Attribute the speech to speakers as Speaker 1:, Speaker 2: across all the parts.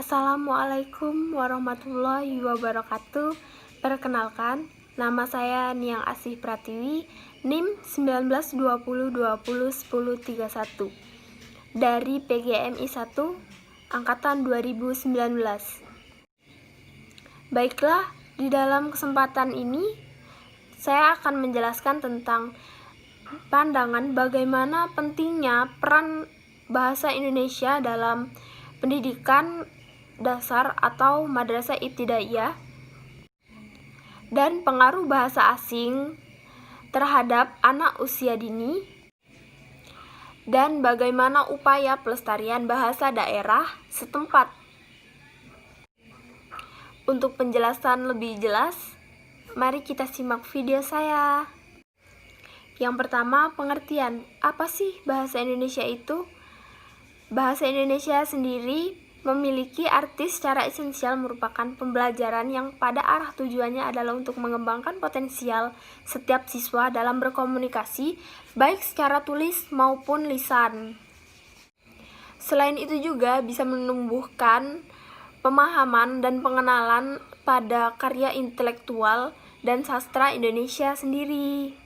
Speaker 1: Assalamualaikum warahmatullahi wabarakatuh. Perkenalkan, nama saya Niang Asih Pratiwi, NIM 1920201031 dari PGMI 1 angkatan 2019. Baiklah, di dalam kesempatan ini saya akan menjelaskan tentang pandangan bagaimana pentingnya peran bahasa Indonesia dalam pendidikan dasar atau madrasah ibtidaiyah dan pengaruh bahasa asing terhadap anak usia dini, dan bagaimana upaya pelestarian bahasa daerah setempat. Untuk penjelasan lebih jelas, mari kita simak video saya. Yang pertama, pengertian. Apa sih bahasa Indonesia itu? Bahasa Indonesia sendiri memiliki arti secara esensial merupakan pembelajaran yang pada arah tujuannya adalah untuk mengembangkan potensial setiap siswa dalam berkomunikasi, baik secara tulis maupun lisan. Selain itu juga bisa menumbuhkan pemahaman dan pengenalan pada karya intelektual dan sastra Indonesia sendiri.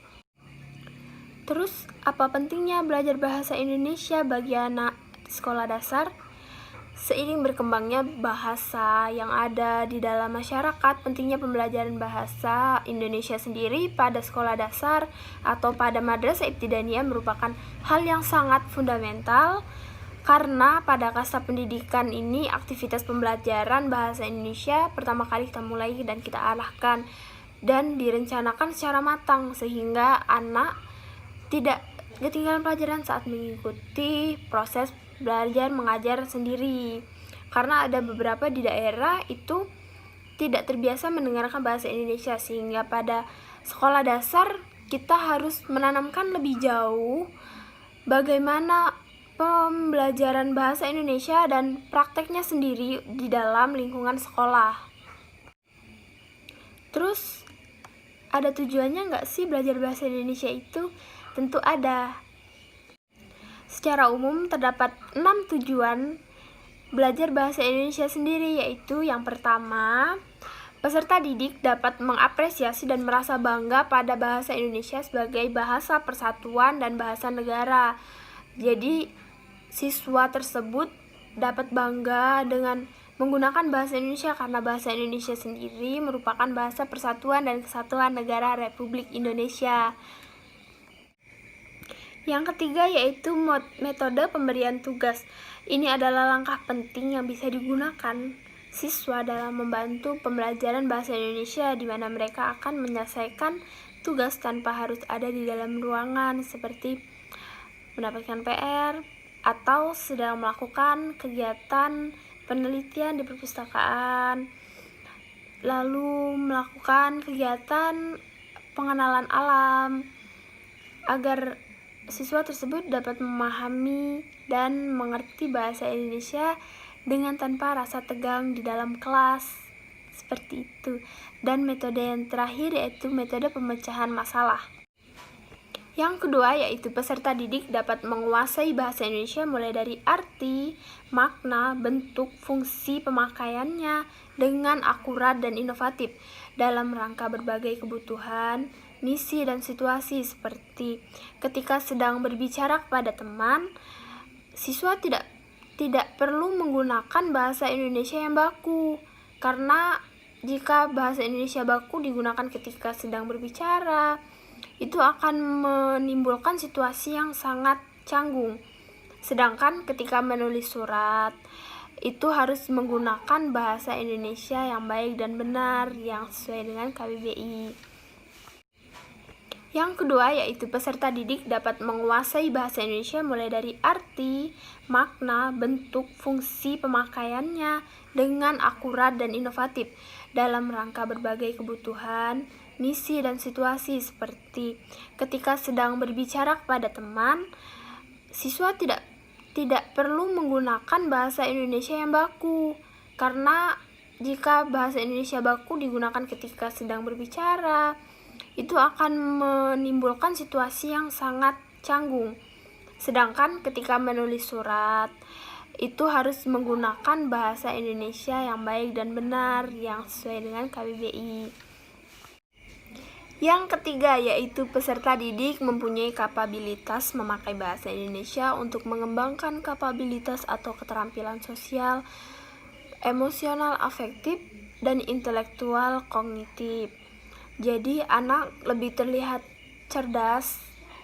Speaker 1: Terus, apa pentingnya belajar bahasa Indonesia bagi anak sekolah dasar? Seiring berkembangnya bahasa yang ada di dalam masyarakat, pentingnya pembelajaran bahasa Indonesia sendiri pada sekolah dasar atau pada madrasah ibtidaiyah merupakan hal yang sangat fundamental, karena pada kasta pendidikan ini aktivitas pembelajaran bahasa Indonesia pertama kali kita mulai dan kita arahkan dan direncanakan secara matang sehingga anak tidak ketinggalan pelajaran saat mengikuti proses belajar mengajar sendiri, karena ada beberapa di daerah itu tidak terbiasa mendengarkan bahasa Indonesia, sehingga pada sekolah dasar kita harus menanamkan lebih jauh bagaimana pembelajaran bahasa Indonesia dan prakteknya sendiri di dalam lingkungan sekolah. Terus, ada tujuannya nggak sih belajar bahasa Indonesia itu? Tentu ada. Secara umum terdapat 6 tujuan belajar bahasa Indonesia sendiri, yaitu yang pertama, peserta didik dapat mengapresiasi dan merasa bangga pada bahasa Indonesia sebagai bahasa persatuan dan bahasa negara. Jadi, siswa tersebut dapat bangga dengan menggunakan bahasa Indonesia karena bahasa Indonesia sendiri merupakan bahasa persatuan dan kesatuan negara Republik Indonesia. Yang ketiga yaitu metode pemberian tugas. Ini adalah langkah penting yang bisa digunakan siswa dalam membantu pembelajaran bahasa Indonesia, di mana mereka akan menyelesaikan tugas tanpa harus ada di dalam ruangan, seperti mendapatkan PR atau sedang melakukan kegiatan penelitian di perpustakaan, lalu melakukan kegiatan pengenalan alam, agar siswa tersebut dapat memahami dan mengerti bahasa Indonesia dengan tanpa rasa tegang di dalam kelas, seperti itu. Dan metode yang terakhir yaitu metode pemecahan masalah. Yang kedua yaitu peserta didik dapat menguasai bahasa Indonesia mulai dari arti, makna, bentuk, fungsi pemakaiannya dengan akurat dan inovatif dalam rangka berbagai kebutuhan, misi, dan situasi, seperti ketika sedang berbicara kepada teman, siswa tidak perlu menggunakan bahasa Indonesia yang baku, karena jika bahasa Indonesia baku digunakan ketika sedang berbicara, itu akan menimbulkan situasi yang sangat canggung. Sedangkan ketika menulis surat, itu harus menggunakan bahasa Indonesia yang baik dan benar yang sesuai dengan KBBI. Yang kedua yaitu peserta didik dapat menguasai bahasa Indonesia mulai dari arti, makna, bentuk, fungsi pemakaiannya dengan akurat dan inovatif dalam rangka berbagai kebutuhan, misi, dan situasi, seperti ketika sedang berbicara kepada teman, siswa tidak perlu menggunakan bahasa Indonesia yang baku, karena jika bahasa Indonesia baku digunakan ketika sedang berbicara, itu akan menimbulkan situasi yang sangat canggung. Sedangkan ketika menulis surat, itu harus menggunakan bahasa Indonesia yang baik dan benar yang sesuai dengan KBBI. Yang ketiga yaitu peserta didik mempunyai kapabilitas memakai bahasa Indonesia untuk mengembangkan kapabilitas atau keterampilan sosial, emosional, afektif, dan intelektual kognitif. Jadi anak lebih terlihat cerdas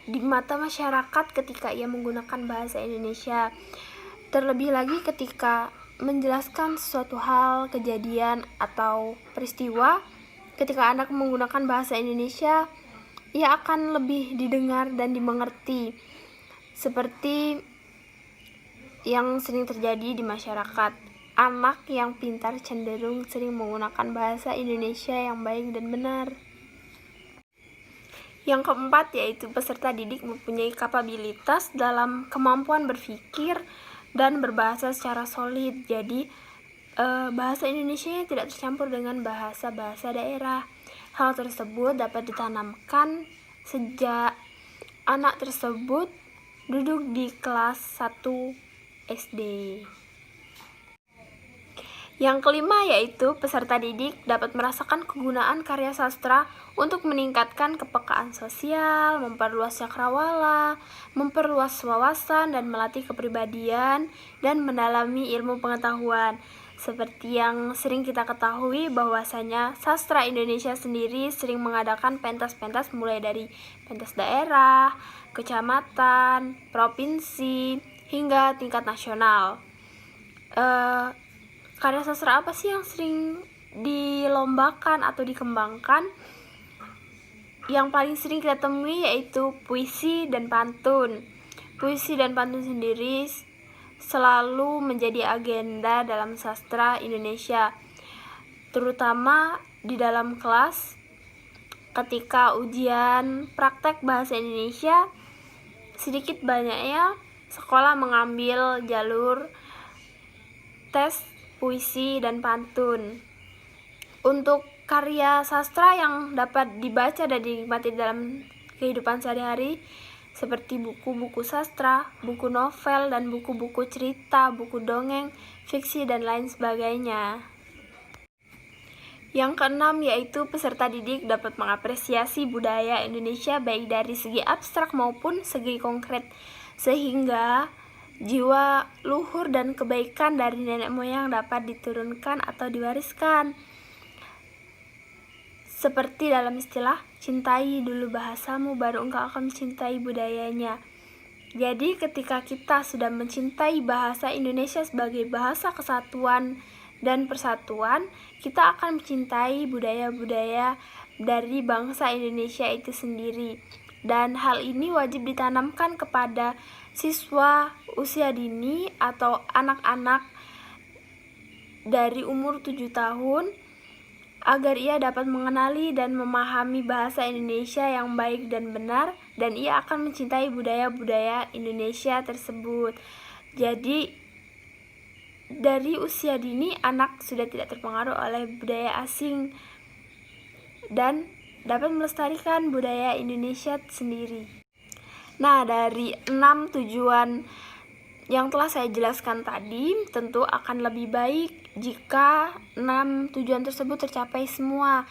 Speaker 1: di mata masyarakat ketika ia menggunakan bahasa Indonesia. Terlebih lagi ketika menjelaskan suatu hal, kejadian, atau peristiwa, ketika anak menggunakan bahasa Indonesia, ia akan lebih didengar dan dimengerti. Seperti yang sering terjadi di masyarakat, anak yang pintar cenderung sering menggunakan bahasa Indonesia yang baik dan benar. Yang keempat yaitu peserta didik mempunyai kapabilitas dalam kemampuan berpikir dan berbahasa secara solid. Jadi bahasa Indonesia tidak tercampur dengan bahasa-bahasa daerah. Hal tersebut dapat ditanamkan sejak anak tersebut duduk di kelas 1 SD. Yang kelima yaitu peserta didik dapat merasakan kegunaan karya sastra untuk meningkatkan kepekaan sosial, memperluas cakrawala, memperluas wawasan, dan melatih kepribadian dan mendalami ilmu pengetahuan. Seperti yang sering kita ketahui bahwasanya sastra Indonesia sendiri sering mengadakan pentas-pentas mulai dari pentas daerah, kecamatan, provinsi, hingga tingkat nasional. Karya sastra apa sih yang sering dilombakan atau dikembangkan? Yang paling sering kita temui yaitu puisi dan pantun. Puisi dan pantun sendiri selalu menjadi agenda dalam sastra Indonesia, terutama di dalam kelas ketika ujian praktek bahasa Indonesia. Sedikit banyaknya sekolah mengambil jalur tes puisi dan pantun. Untuk karya sastra yang dapat dibaca dan dinikmati dalam kehidupan sehari-hari seperti buku-buku sastra, buku novel, dan buku-buku cerita, buku dongeng, fiksi, dan lain sebagainya. Yang keenam yaitu peserta didik dapat mengapresiasi budaya Indonesia baik dari segi abstrak maupun segi konkret, sehingga jiwa luhur dan kebaikan dari nenek moyang dapat diturunkan atau diwariskan. Seperti dalam istilah, cintai dulu bahasamu baru engkau akan mencintai budayanya. Jadi ketika kita sudah mencintai bahasa Indonesia sebagai bahasa kesatuan dan persatuan, kita akan mencintai budaya-budaya dari bangsa Indonesia itu sendiri. Dan hal ini wajib ditanamkan kepada siswa usia dini atau anak-anak dari umur 7 tahun agar ia dapat mengenali dan memahami bahasa Indonesia yang baik dan benar, dan ia akan mencintai budaya-budaya Indonesia tersebut. Jadi dari usia dini anak sudah tidak terpengaruh oleh budaya asing dan dapat melestarikan budaya Indonesia sendiri. Nah, dari 6 tujuan yang telah saya jelaskan tadi, tentu akan lebih baik jika 6 tujuan tersebut tercapai semua.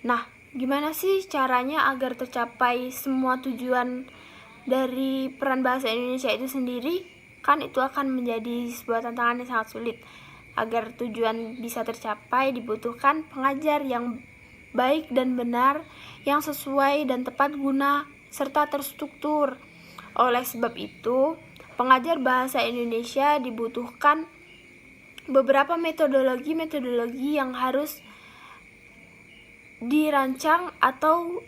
Speaker 1: Nah, gimana sih caranya agar tercapai semua tujuan dari peran bahasa Indonesia itu sendiri? Kan itu akan menjadi sebuah tantangan yang sangat sulit. Agar tujuan bisa tercapai dibutuhkan pengajar yang baik dan benar, yang sesuai dan tepat guna, serta terstruktur. Oleh sebab itu, pengajar bahasa Indonesia dibutuhkan beberapa metodologi yang harus dirancang atau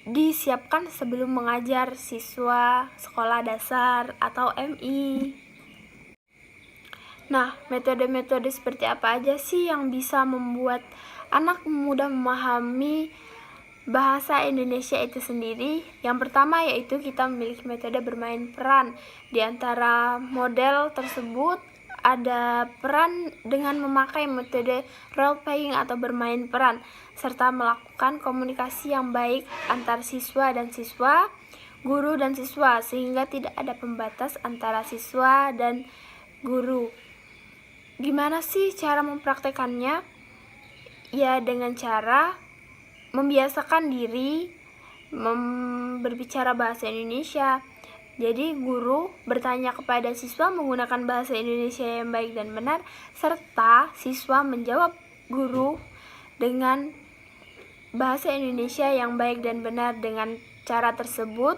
Speaker 1: disiapkan sebelum mengajar siswa sekolah dasar atau MI. Nah, metode-metode seperti apa aja sih yang bisa membuat anak mudah memahami bahasa Indonesia itu sendiri? Yang pertama yaitu kita memiliki metode bermain peran. Di antara model tersebut ada peran dengan memakai metode role playing atau bermain peran, serta melakukan komunikasi yang baik antar siswa dan siswa, guru dan siswa, sehingga tidak ada pembatas antara siswa dan guru. Gimana sih cara mempraktekannya? Ya dengan cara membiasakan diri berbicara bahasa Indonesia. Jadi guru bertanya kepada siswa menggunakan bahasa Indonesia yang baik dan benar, serta siswa menjawab guru dengan bahasa Indonesia yang baik dan benar. Dengan cara tersebut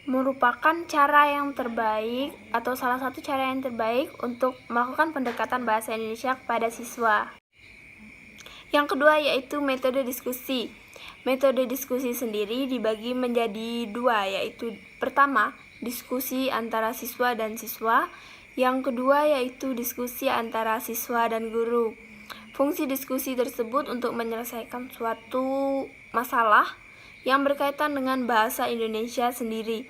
Speaker 1: merupakan cara yang terbaik atau salah satu cara yang terbaik untuk melakukan pendekatan bahasa Indonesia kepada siswa. Yang kedua yaitu metode diskusi. Metode diskusi sendiri dibagi menjadi dua, yaitu pertama, diskusi antara siswa dan siswa. Yang kedua yaitu diskusi antara siswa dan guru. Fungsi diskusi tersebut untuk menyelesaikan suatu masalah yang berkaitan dengan bahasa Indonesia sendiri.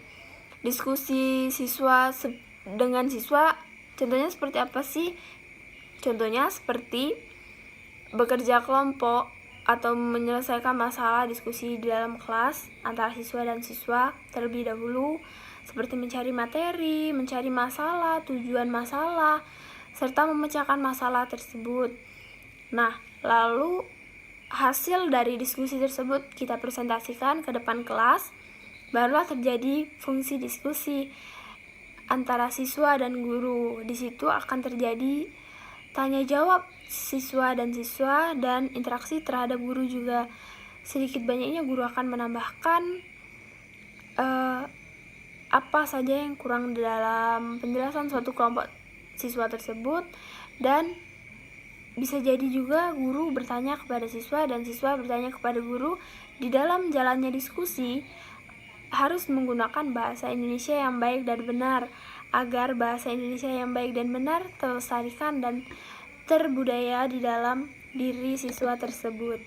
Speaker 1: Diskusi siswa dengan siswa, contohnya seperti apa sih? Contohnya seperti bekerja kelompok atau menyelesaikan masalah diskusi di dalam kelas antara siswa dan siswa terlebih dahulu, seperti mencari materi, mencari masalah, tujuan masalah, serta memecahkan masalah tersebut. Nah, lalu hasil dari diskusi tersebut kita presentasikan ke depan kelas, barulah terjadi fungsi diskusi antara siswa dan guru. Di situ akan terjadi tanya jawab siswa dan interaksi terhadap guru juga. Sedikit banyaknya guru akan menambahkan apa saja yang kurang dalam penjelasan suatu kelompok siswa tersebut, dan bisa jadi juga guru bertanya kepada siswa dan siswa bertanya kepada guru. Di dalam jalannya diskusi harus menggunakan bahasa Indonesia yang baik dan benar, agar bahasa Indonesia yang baik dan benar terlestarikan dan terbudaya di dalam diri siswa tersebut.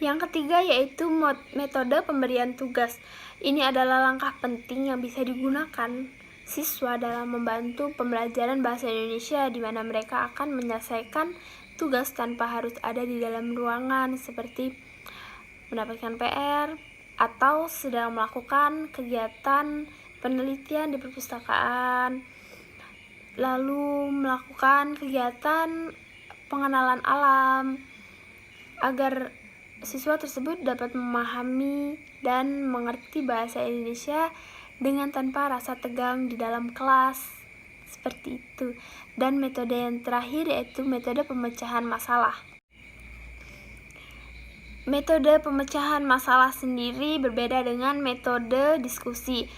Speaker 1: Yang ketiga yaitu metode pemberian tugas. Ini adalah langkah penting yang bisa digunakan siswa dalam membantu pembelajaran bahasa Indonesia, di mana mereka akan menyelesaikan tugas tanpa harus ada di dalam ruangan, seperti mendapatkan PR atau sedang melakukan kegiatan penelitian di perpustakaan, lalu melakukan kegiatan pengenalan alam, agar siswa tersebut dapat memahami dan mengerti bahasa Indonesia dengan tanpa rasa tegang di dalam kelas, seperti itu. Dan metode yang terakhir yaitu metode pemecahan masalah. Metode pemecahan masalah sendiri berbeda dengan metode diskusi,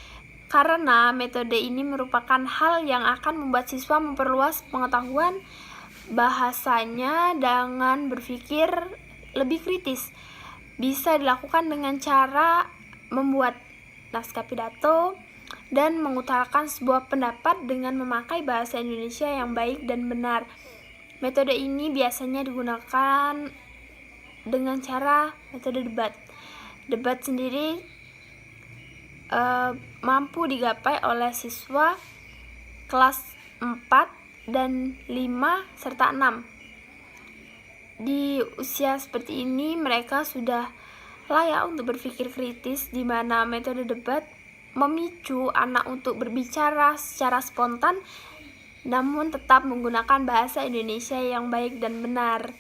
Speaker 1: karena metode ini merupakan hal yang akan membuat siswa memperluas pengetahuan bahasanya dengan berpikir lebih kritis. Bisa dilakukan dengan cara membuat naskah pidato dan mengutarakan sebuah pendapat dengan memakai bahasa Indonesia yang baik dan benar. Metode ini biasanya digunakan dengan cara metode debat. Debat sendiri mampu digapai oleh siswa kelas 4 dan 5 serta 6. Di usia seperti ini mereka sudah layak untuk berpikir kritis, di mana metode debat memicu anak untuk berbicara secara spontan namun tetap menggunakan bahasa Indonesia yang baik dan benar,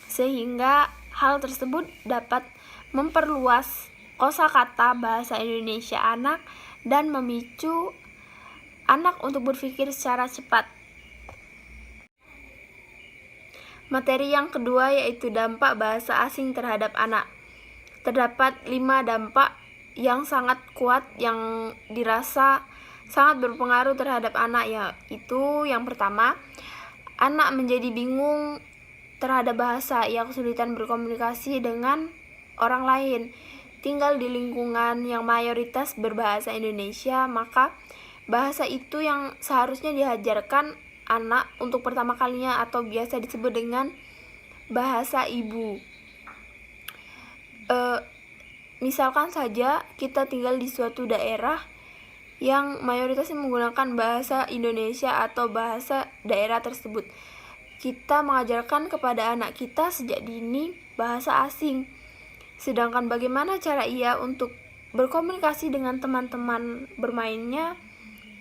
Speaker 1: sehingga hal tersebut dapat memperluas kosakata bahasa Indonesia anak dan memicu anak untuk berpikir secara cepat. Materi yang kedua yaitu dampak bahasa asing terhadap anak. Terdapat 5 dampak yang sangat kuat yang dirasa sangat berpengaruh terhadap anak, yaitu yang pertama, anak menjadi bingung terhadap bahasa, ia kesulitan berkomunikasi dengan orang lain. Tinggal di lingkungan yang mayoritas berbahasa Indonesia, maka bahasa itu yang seharusnya diajarkan anak untuk pertama kalinya atau biasa disebut dengan bahasa ibu. Misalkan saja kita tinggal di suatu daerah yang mayoritasnya menggunakan bahasa Indonesia atau bahasa daerah tersebut. Kita mengajarkan kepada anak kita sejak dini bahasa asing. Sedangkan bagaimana cara ia untuk berkomunikasi dengan teman-teman bermainnya,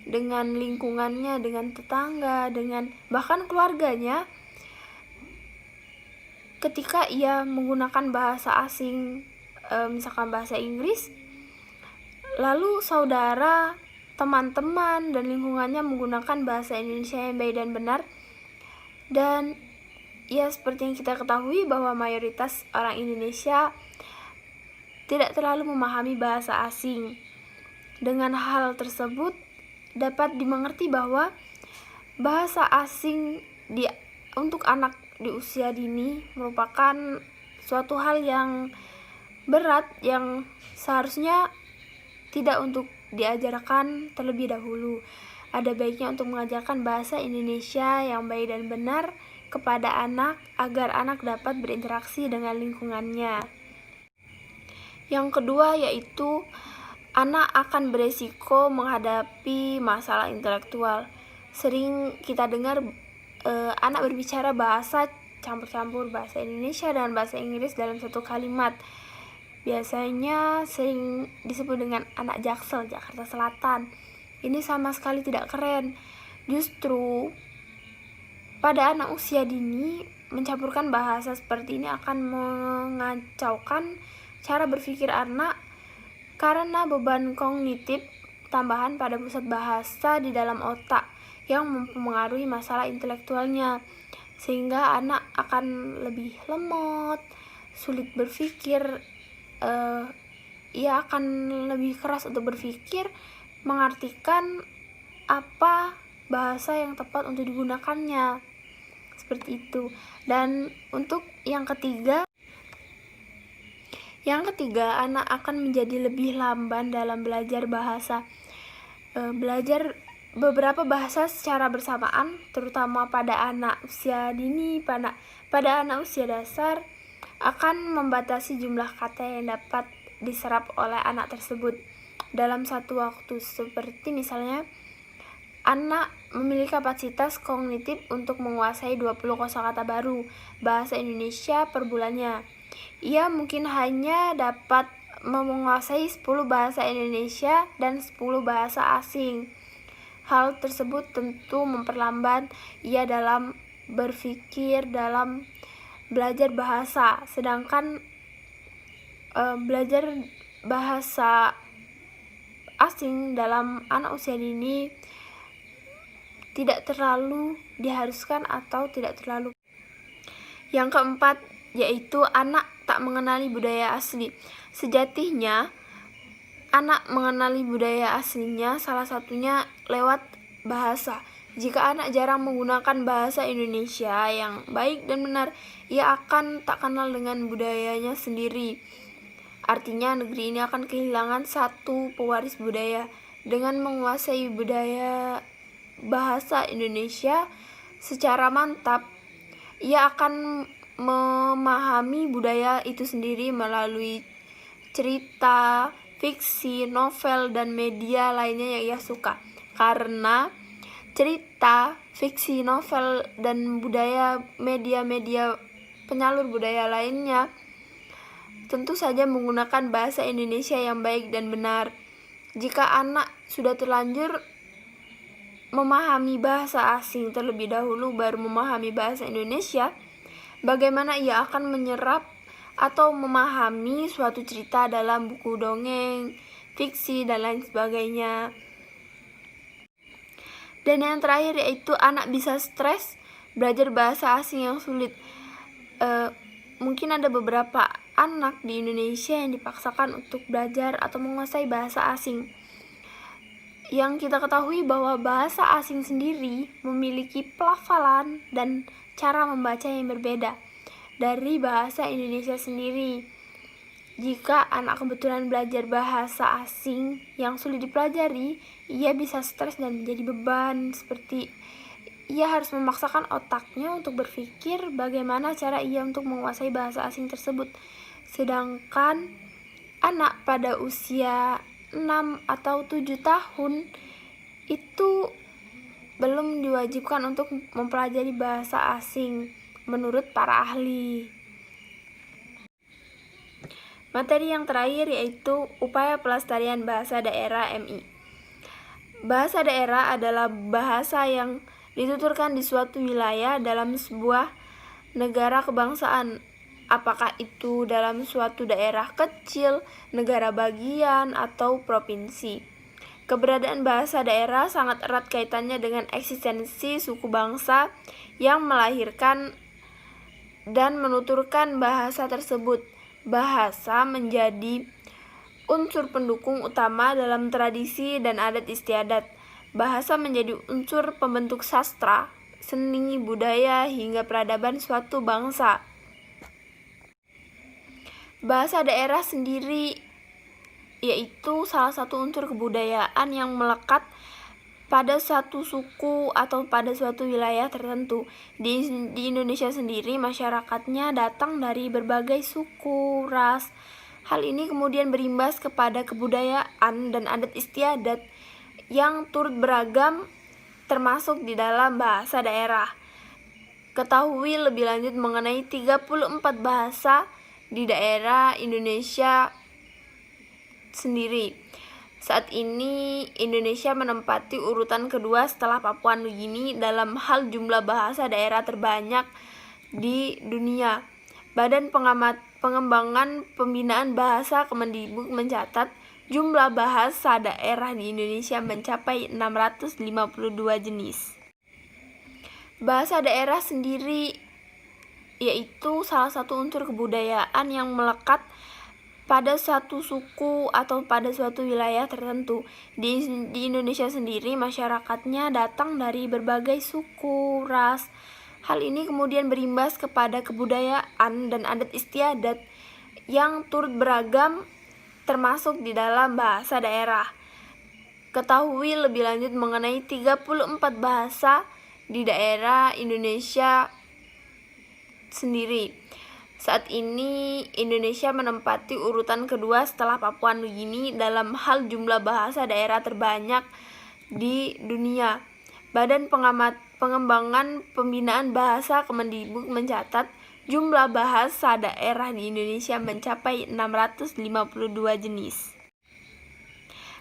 Speaker 1: dengan lingkungannya, dengan tetangga, dengan bahkan keluarganya. Ketika ia menggunakan bahasa asing, misalkan bahasa Inggris, lalu saudara, teman-teman, dan lingkungannya menggunakan bahasa Indonesia yang baik dan benar. Dan ya, seperti yang kita ketahui bahwa mayoritas orang Indonesia tidak terlalu memahami bahasa asing. Dengan hal tersebut dapat dimengerti bahwa bahasa asing untuk anak di usia dini merupakan suatu hal yang berat yang seharusnya tidak untuk diajarkan terlebih dahulu. Ada baiknya untuk mengajarkan bahasa Indonesia yang baik dan benar kepada anak agar anak dapat berinteraksi dengan lingkungannya. Yang kedua yaitu anak akan beresiko menghadapi masalah intelektual. Sering kita dengar anak berbicara bahasa campur-campur bahasa Indonesia dan bahasa Inggris dalam satu kalimat. Biasanya sering disebut dengan anak Jaksel, Jakarta Selatan. Ini sama sekali tidak keren. Justru pada anak usia dini, mencampurkan bahasa seperti ini akan mengacaukan cara berpikir anak karena beban kognitif tambahan pada pusat bahasa di dalam otak yang mempengaruhi masalah intelektualnya, sehingga anak akan lebih lemot, sulit berpikir, ia akan lebih keras untuk berpikir, mengartikan apa bahasa yang tepat untuk digunakannya, seperti itu. Dan untuk yang ketiga, anak akan menjadi lebih lamban dalam belajar bahasa. Belajar beberapa bahasa secara bersamaan, terutama pada anak usia dini, pada anak usia dasar, akan membatasi jumlah kata yang dapat diserap oleh anak tersebut dalam satu waktu. Seperti misalnya, anak memiliki kapasitas kognitif untuk menguasai 20 kosakata baru bahasa Indonesia per bulannya. Ia mungkin hanya dapat menguasai 10 bahasa Indonesia dan 10 bahasa asing. Hal tersebut tentu memperlambat ia dalam berpikir, dalam belajar bahasa. Sedangkan belajar bahasa asing dalam anak usia dini tidak terlalu diharuskan atau tidak terlalu. Yang keempat yaitu anak tak mengenali budaya asli. Sejatinya anak mengenali budaya aslinya salah satunya lewat bahasa. Jika anak jarang menggunakan bahasa Indonesia yang baik dan benar, ia akan tak kenal dengan budayanya sendiri. Artinya negeri ini akan kehilangan satu pewaris budaya. Dengan menguasai budaya bahasa Indonesia secara mantap, ia akan memahami budaya itu sendiri melalui cerita, fiksi, novel, dan media lainnya yang ia suka. Karena cerita, fiksi, novel, dan budaya media-media penyalur budaya lainnya tentu saja menggunakan bahasa Indonesia yang baik dan benar. Jika anak sudah terlanjur memahami bahasa asing terlebih dahulu baru memahami bahasa Indonesia, bagaimana ia akan menyerap atau memahami suatu cerita dalam buku dongeng, fiksi, dan lain sebagainya. Dan yang terakhir yaitu anak bisa stres belajar bahasa asing yang sulit. Mungkin ada beberapa anak di Indonesia yang dipaksakan untuk belajar atau menguasai bahasa asing. Yang kita ketahui bahwa bahasa asing sendiri memiliki pelafalan dan cara membaca yang berbeda dari bahasa Indonesia sendiri. Jika anak kebetulan belajar bahasa asing yang sulit dipelajari, ia bisa stres dan menjadi beban, seperti ia harus memaksakan otaknya untuk berpikir bagaimana cara ia untuk menguasai bahasa asing tersebut. Sedangkan anak pada usia 6 atau 7 tahun itu belum diwajibkan untuk mempelajari bahasa asing menurut para ahli. Materi yang terakhir yaitu upaya pelestarian bahasa daerah MI. Bahasa daerah adalah bahasa yang dituturkan di suatu wilayah dalam sebuah negara kebangsaan, apakah itu dalam suatu daerah kecil, negara bagian, atau provinsi. Keberadaan bahasa daerah sangat erat kaitannya dengan eksistensi suku bangsa yang melahirkan dan menuturkan bahasa tersebut. Bahasa menjadi unsur pendukung utama dalam tradisi dan adat istiadat. Bahasa menjadi unsur pembentuk sastra, seni, budaya, hingga peradaban suatu bangsa. Bahasa daerah sendiri yaitu salah satu unsur kebudayaan yang melekat pada suatu suku atau pada suatu wilayah tertentu. Di Indonesia sendiri, masyarakatnya datang dari berbagai suku, ras. Hal ini kemudian berimbas kepada kebudayaan dan adat istiadat yang turut beragam termasuk di dalam bahasa daerah. Ketahui lebih lanjut mengenai 34 bahasa di daerah Indonesia sendiri. Saat ini Indonesia menempati urutan kedua setelah Papua Nugini dalam hal jumlah bahasa daerah terbanyak di dunia. Badan Pengembangan Pembinaan Bahasa Kemendikbud mencatat jumlah bahasa daerah di Indonesia mencapai 652 jenis. Bahasa daerah sendiri yaitu salah satu unsur kebudayaan yang melekat pada suatu suku atau pada suatu wilayah tertentu. Di Indonesia sendiri, masyarakatnya datang dari berbagai suku, ras. Hal ini kemudian berimbas kepada kebudayaan dan adat istiadat yang turut beragam termasuk di dalam bahasa daerah. Ketahui lebih lanjut mengenai 34 bahasa di daerah Indonesia sendiri. Saat ini Indonesia menempati urutan kedua setelah Papua Nugini dalam hal jumlah bahasa daerah terbanyak di dunia. Badan Pengembangan Pembinaan Bahasa Kemendikbud mencatat jumlah bahasa daerah di Indonesia mencapai 652 jenis.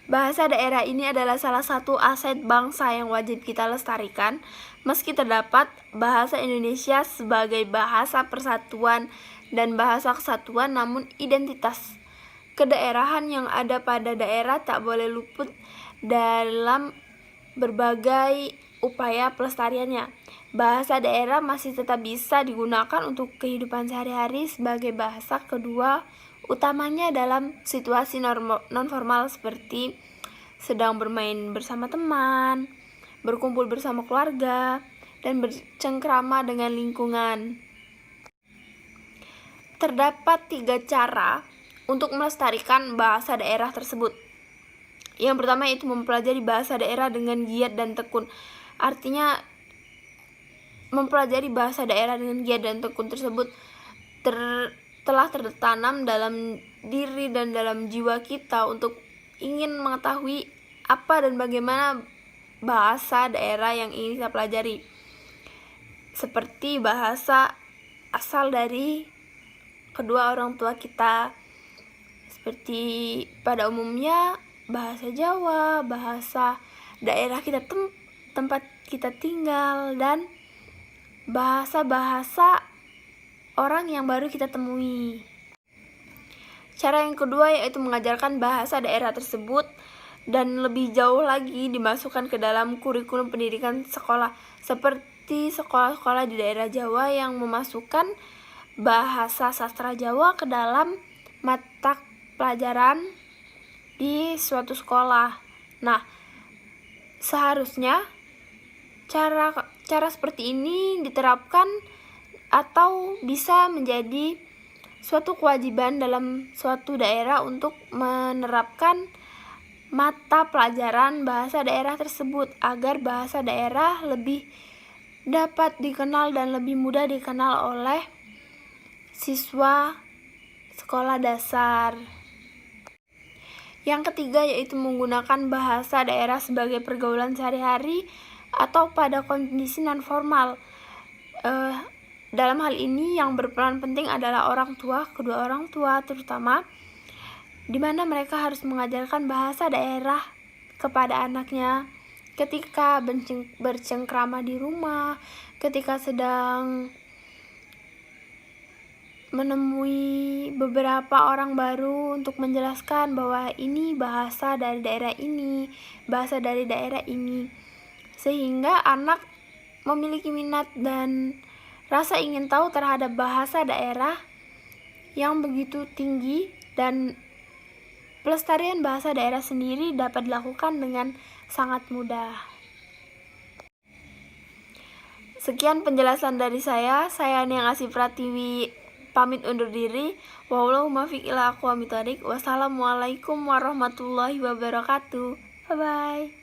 Speaker 1: Bahasa daerah ini adalah salah satu aset bangsa yang wajib kita lestarikan, meski terdapat bahasa Indonesia sebagai bahasa persatuan dan bahasa kesatuan, namun identitas kedaerahan yang ada pada daerah tak boleh luput dalam berbagai upaya pelestariannya. Bahasa daerah masih tetap bisa digunakan untuk kehidupan sehari-hari sebagai bahasa kedua, utamanya dalam situasi non-formal seperti sedang bermain bersama teman, berkumpul bersama keluarga, dan bercengkrama dengan lingkungan. Terdapat 3 cara untuk melestarikan bahasa daerah tersebut. Yang pertama yaitu mempelajari bahasa daerah dengan giat dan tekun. Artinya mempelajari bahasa daerah dengan giat dan tekun tersebut telah tertanam dalam diri dan dalam jiwa kita untuk ingin mengetahui apa dan bagaimana bahasa daerah yang ingin kita pelajari. Seperti bahasa asal dari kedua orang tua kita, seperti pada umumnya bahasa Jawa, bahasa daerah kita tempat kita tinggal, dan bahasa-bahasa orang yang baru kita temui. Cara yang kedua yaitu mengajarkan bahasa daerah tersebut dan lebih jauh lagi dimasukkan ke dalam kurikulum pendidikan sekolah, seperti sekolah-sekolah di daerah Jawa yang memasukkan bahasa sastra Jawa ke dalam mata pelajaran di suatu sekolah. Nah, seharusnya cara seperti ini diterapkan atau bisa menjadi suatu kewajiban dalam suatu daerah untuk menerapkan mata pelajaran bahasa daerah tersebut agar bahasa daerah lebih dapat dikenal dan lebih mudah dikenal oleh siswa sekolah dasar. Yang ketiga yaitu menggunakan bahasa daerah sebagai pergaulan sehari-hari atau pada kondisi non-formal. Dalam hal ini yang berperan penting adalah orang tua, kedua orang tua terutama, di mana mereka harus mengajarkan bahasa daerah kepada anaknya ketika bercengkrama di rumah, ketika sedang menemui beberapa orang baru untuk menjelaskan bahwa ini bahasa dari daerah ini, bahasa dari daerah ini, sehingga anak memiliki minat dan rasa ingin tahu terhadap bahasa daerah yang begitu tinggi, dan pelestarian bahasa daerah sendiri dapat dilakukan dengan sangat mudah. Sekian penjelasan dari saya Nia Ngasih Pratiwi pamit undur diri. Wallahu muwaffiq ila aqwamit thoriq. Wassalamualaikum warahmatullahi wabarakatuh. Bye bye.